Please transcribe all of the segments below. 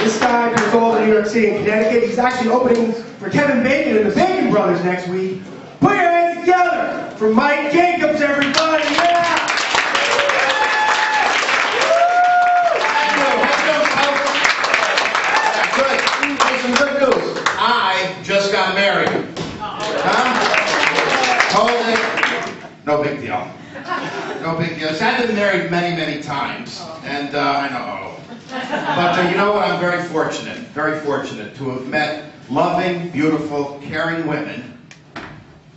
This guy plays all in New York City and Connecticut. He's actually opening for Kevin Bacon and the Bacon Brothers next week. Put your hands together for Mike Jacobs, everybody! Yeah! Good. Hey, some good news. I just got married. Huh? Hold it. No big deal. No big deal. I've been married many, many times, and I know. But you know what? I'm very fortunate to have met loving, beautiful, caring women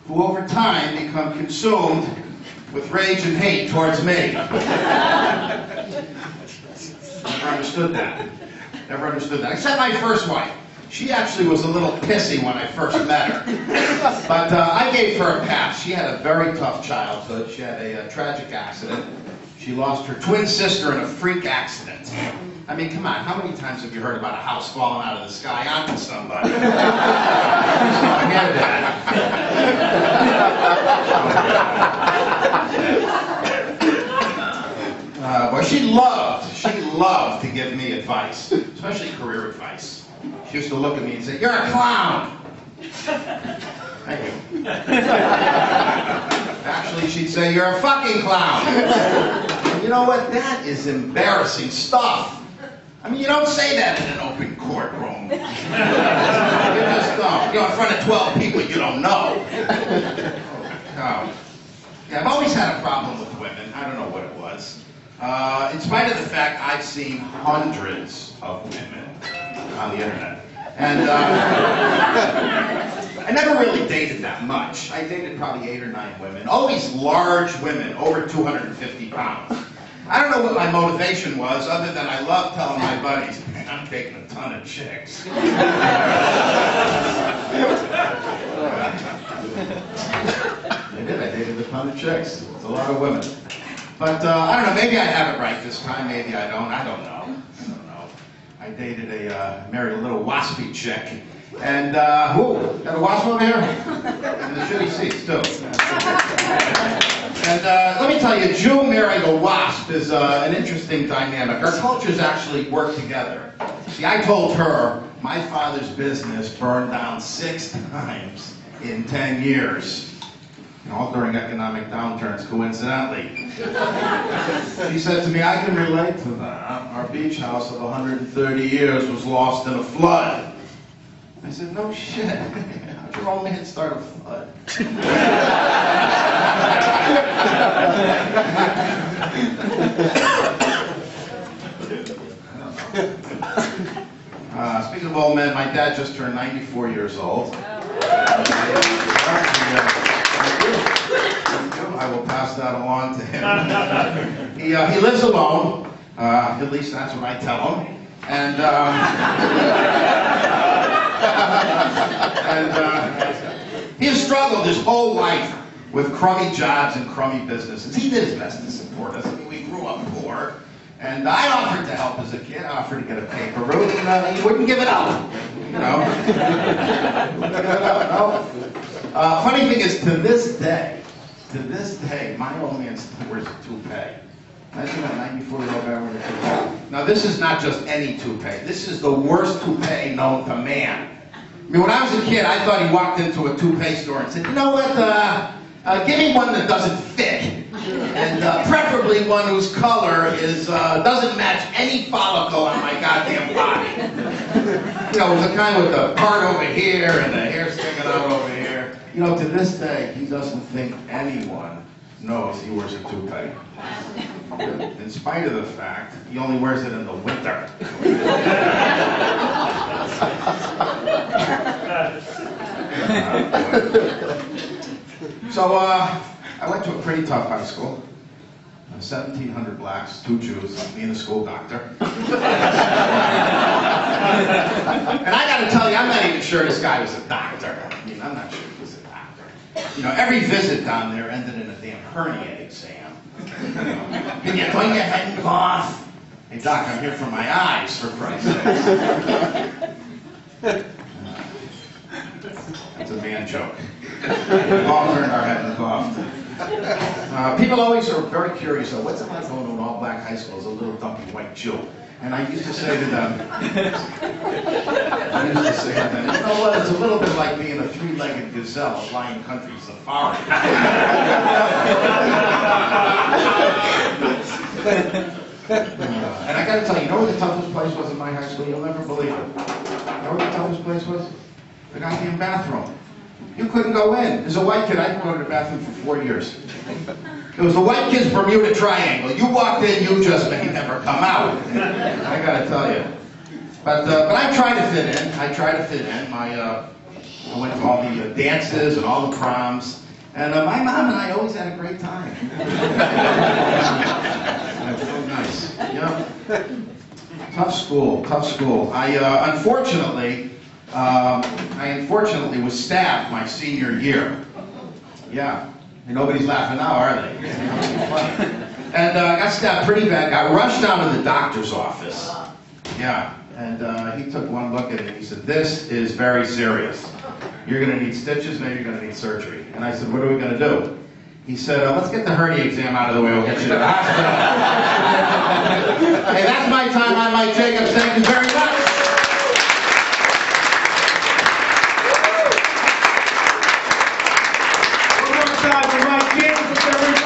who over time become consumed with rage and hate towards me. Never understood that. Never understood that. Except my first wife. She actually was a little pissy when I first met her. But I gave her a pass. She had a very tough childhood. She had a tragic accident. She lost her twin sister in a freak accident. I mean, come on, how many times have you heard about a house falling out of the sky onto somebody? So I had that. Well, she loved to give me advice, especially career advice. She used to look at me and say, "You're a clown." Thank you. Actually, she'd say, "You're a fucking clown." And you know what? That is embarrassing stuff. I mean, you don't say that in an open courtroom. You just don't. You know, in front of 12 people you don't know. Oh. Yeah, I've always had a problem with women. I don't know what it was. In spite of the fact I've seen hundreds of women on the internet. And I never really dated that much. I dated probably 8 or 9 women. Always large women, over 250 pounds. I don't know what my motivation was, other than I love telling my buddies, "Man, I'm taking a ton of chicks." I dated a ton of chicks. It's a lot of women. But I don't know, maybe I have it right this time, maybe I don't. I don't know. I dated married a little waspy chick. And, ooh, got a wasp over here? And the shitty seats, too. And let me tell you, Jew marrying a wasp is an interesting dynamic. Our cultures actually work together. See, I told her my father's business burned down 6 times in 10 years. All during economic downturns, coincidentally. She said to me, "I can relate to that. Our beach house of 130 years was lost in a flood." I said, "No shit. How'd your old man start a flood?" Speaking of old men, my dad just turned 94 years old. I will pass that along to him. He lives alone. At least that's what I tell him. And he has struggled his whole life with crummy jobs and crummy businesses. He did his best to support us. I mean, we grew up poor. And I offered to help as a kid. I offered to get a paper route, and he wouldn't give it up. You know. Funny thing is, to this day, my old man still wears a toupee. Imagine a 94-year-old guy wearing a toupee. Now, this is not just any toupee. This is the worst toupee known to man. I mean, when I was a kid, I thought he walked into a toupee store and said, "You know what, give me one that doesn't fit. And preferably one whose color is doesn't match any follicle on my goddamn body." You know, the kind with the part over here and the hair sticking out over here. You know, to this day, he doesn't think anyone knows he wears a toupee. In spite of the fact, he only wears it in the winter. So, I went to a pretty tough high school. 1,700 blacks, 2 Jews, me and the school doctor. And I gotta tell you, I'm not even sure this guy was a doctor. I mean, I'm not sure he was a doctor. You know, every visit down there ended in a damn hernia exam. Can you clean your head and cough? Hey, doc, I'm here for my eyes, for Christ's sake. That's a man joke. We all turned our head and coughed. People always are very curious, though, what's it like going to an all-black high school as a little dumpy white Jew? And I used to say to them, you know what, it's a little bit like being a three-legged gazelle flying country safari. And I got to tell you, you know where the toughest place was in my high school? You'll never believe it. You know where the toughest place was? The goddamn bathroom. You couldn't go in. As a white kid, I didn't go to the bathroom for 4 years. It was the white kid's Bermuda Triangle. You walked in, you just may never come out. I got to tell you. But I tried to fit in. I went to all the dances and all the proms. And my mom and I always had a great time. That's so nice. Yeah. Tough school, tough school. I unfortunately was stabbed my senior year. Yeah. And nobody's laughing now, are they? And I got stabbed pretty bad. Got rushed down to the doctor's office. Yeah. And he took one look at it and he said, "This is very serious. You're going to need stitches, maybe you're going to need surgery." And I said, "What are we going to do?" He said, "Let's get the hernia exam out of the way. We'll get you to the hospital." Hey, that's my time. I'm Mike Jacobs. Thank you very much. One more time for Mike Jacobs, everybody.